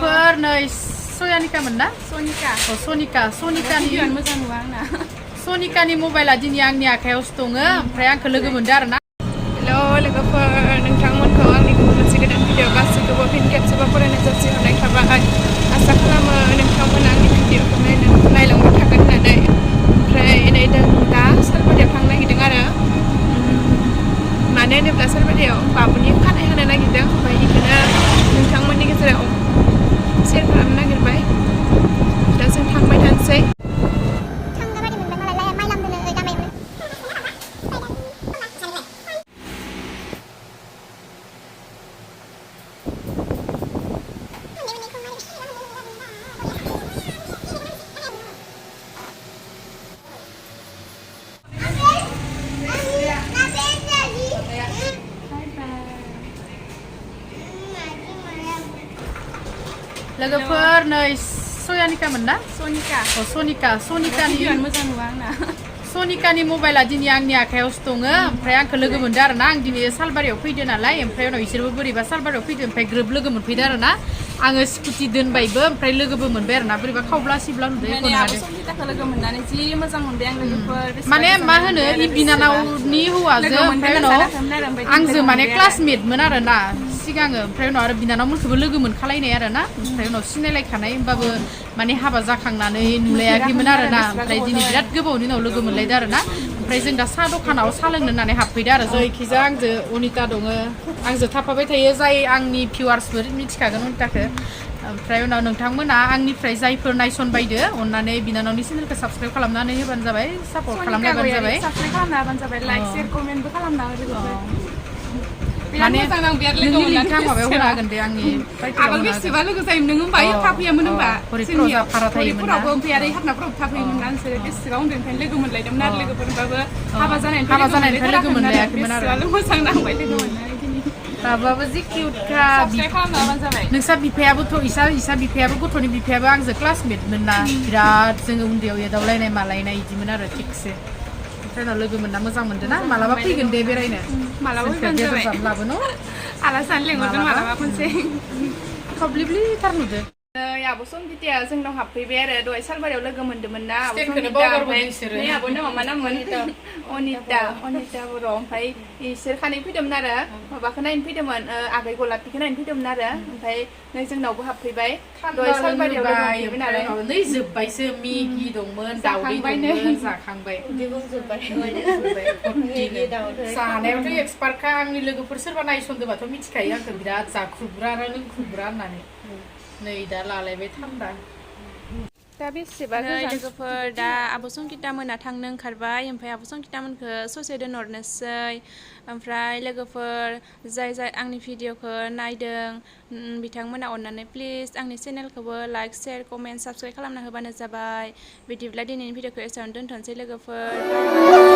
लोगोफोर नै सयानिकामोन ना सनिका सनिकानि मोजां नुवा आंना सनिकानि मबाइला दिनै आंनि आखायावसो दङ ओमफ्राय आंखौ लोगो मोनदों आरो ना हेल' लोगोफोर नोंथांमोनखौ आंनि मोनसे गोदान भिडिअ गासैखौबो फिन खेबसेबो फरायनाय जासिहरनाय थाबाय आसा खालामो नोंथांमोना आंनि भिडिअखौ नायलांबाय थागोन होननानै ओमफ्राय नै जों दा सालबारियाव थांनो नागिरदों आरो मानो होनोब्ला सालबारियाव बाबुनि खानाय होनो नागिरदों ओमफ्राय बेखौनो नोंथांमोननि गेजेराव शेयार खालामनो नागिरबाय दा जों थांबाय थानोसै लोगोफोर नै सयानिकामोन ना सनिकानि मोजां नुवा आंना सनिकानि मबाइला दिनै आंनि आखायावसो दङ ओमफ्राय आंखौ लोगो मोनदों आरो ना आं दिनै सालबारियाव फैदों नालाय ओमफ्राय उनाव बिसोरबो बोरैबा सालबारियाव फैदों ओमफ्राय ग्रोब लोगो मोनफैदों आरो ना आङो स्कुटि दोनबायबो ओमफ्राय लोगोबो मोनबाय आरो ना बोरैबा खावब्ला सिब्ला नुदों संगिताखौ लोगो मोननानै जि मोजां मोनबाय आं लोगोफोर माने मा होनो इ बिनानावनि हौवाजों ओमफ्राय उनाव आंजों माने क्लासमेटमोन आरो ना सिगाङो ओमफ्राय उनाव आरो बिनानावमोनखौबो लोगो मोनखालायनाय आरो ना ओमफ्राय उनाव सिनायलायखानाय होमबाबो माने हाबा जाखांनानै नुलायाखैमोन आरो ना ओमफ्राय दिनै बिराद गोबावनि उनाव लोगो मोनलायदों आरो ना ओमफ्राय जों दा साहा दखानाव साहा लोंनो होननानै हाबफैदों आरो जायखिजाया आंजों अनिता दङ आंजों थाफाबाय थायो जाय आंनि भिउवार्सफोर मिथिखागोन अनिताखौ ओमफ्राय उनाव नोंथांमोना आंनिफ्राय जायफोर नायसनबायदो अननानै बिनानावनि चेनेलखौ साबस्क्राइब खालामनानै होबानो जाबाय सापर्ट खालामनायबानो जाबाय साबस्क्राइब खालामना होबानो जाबाय लाइक शेयार कमेन्टबो खालामना होदो माने नोंनि लिंकखौ माबायाव होना होगोन दे आंनि आगोल बेसेबा लोगो जायोमोन नों होनबा थाफैयामोन होनबा हरिफोराव भारा थायोमोन ना ओमफ्राय आरो हाबनाफोराव थाफैयोमोन ना नोंसोरो बेसेबा उन्दैनिफ्रायनो लोगो मोनलायदोंमोन आरो लोगोफोरबाबो हाबा जानायनिफ्राय लोगो मोनलायाखैमोन आरो मोजां नांबाय लोगो मोननानै बाबाबो जि किउटखा नोंसा बिफायाबोथ' इसा बिफायाबो गथ'नि बिफायाबो आंजों क्लासमेटमोन ना बिराद जोङो उन्दैयाव एदावलायनाय मालायनाय बिदिमोन आरो थिगसे ओमफ्राय उनाव लोगो मोनना मोजां मोनदों ना मालाबा फैगोन दे बेरायनो मालाबा फैगोन लाबोनो आलासि जानो लेंहरगोन मालाबा खनसे खब्लिब्लिथार नुदो आब' संगिताया जोंनाव हाबफैबाय आरो दहाय सालबारियाव लोगो मोनदोंमोन ना आब' आब'नि मा नाममोन अनिता बर' ओमफ्राय इसोर खानै फैदोंमोन आरो माबाखौ नायनो फैदोंमोन आगै गलापीखौ नायनो फैदोंमोन आरो ओमफ्राय नै जोंनावबो हाबफैबाय दहाय सालबारियाव लोगो मोनफैबाय नालाय नै जोब्बायसो मेगि दंमोन दावदै दंमोन जाखांबाय जानायावथ' एक्सपार्टखा आंनि लोगोफोर सोरबा नायसनदोंबाथ' मिथिखायो आंखौ बिराद जाख्रुबग्रा आरो लोंख्रुबग्रा होननानै नै दा लालायबाय थान्दा दा बेसेबा लोगोफोर दा आब' संगिता मोना थांनो ओंखारबाय ओमफ्राय आब' संगिता मोनखौ ससे दोनहरनोसै ओमफ्राय लोगोफोर जाय आंनि भिडिअखौ नायदों बिथांमोना अननानै प्लिज आंनि चेनेलखौबो लाइक शेयार कमेन्ट साबस्क्राइब खालामना होबानो जाबाय बिदिब्ला दिनैनि भिडिअखौ एसेयावनो दोनथ'नोसै लोगोफोर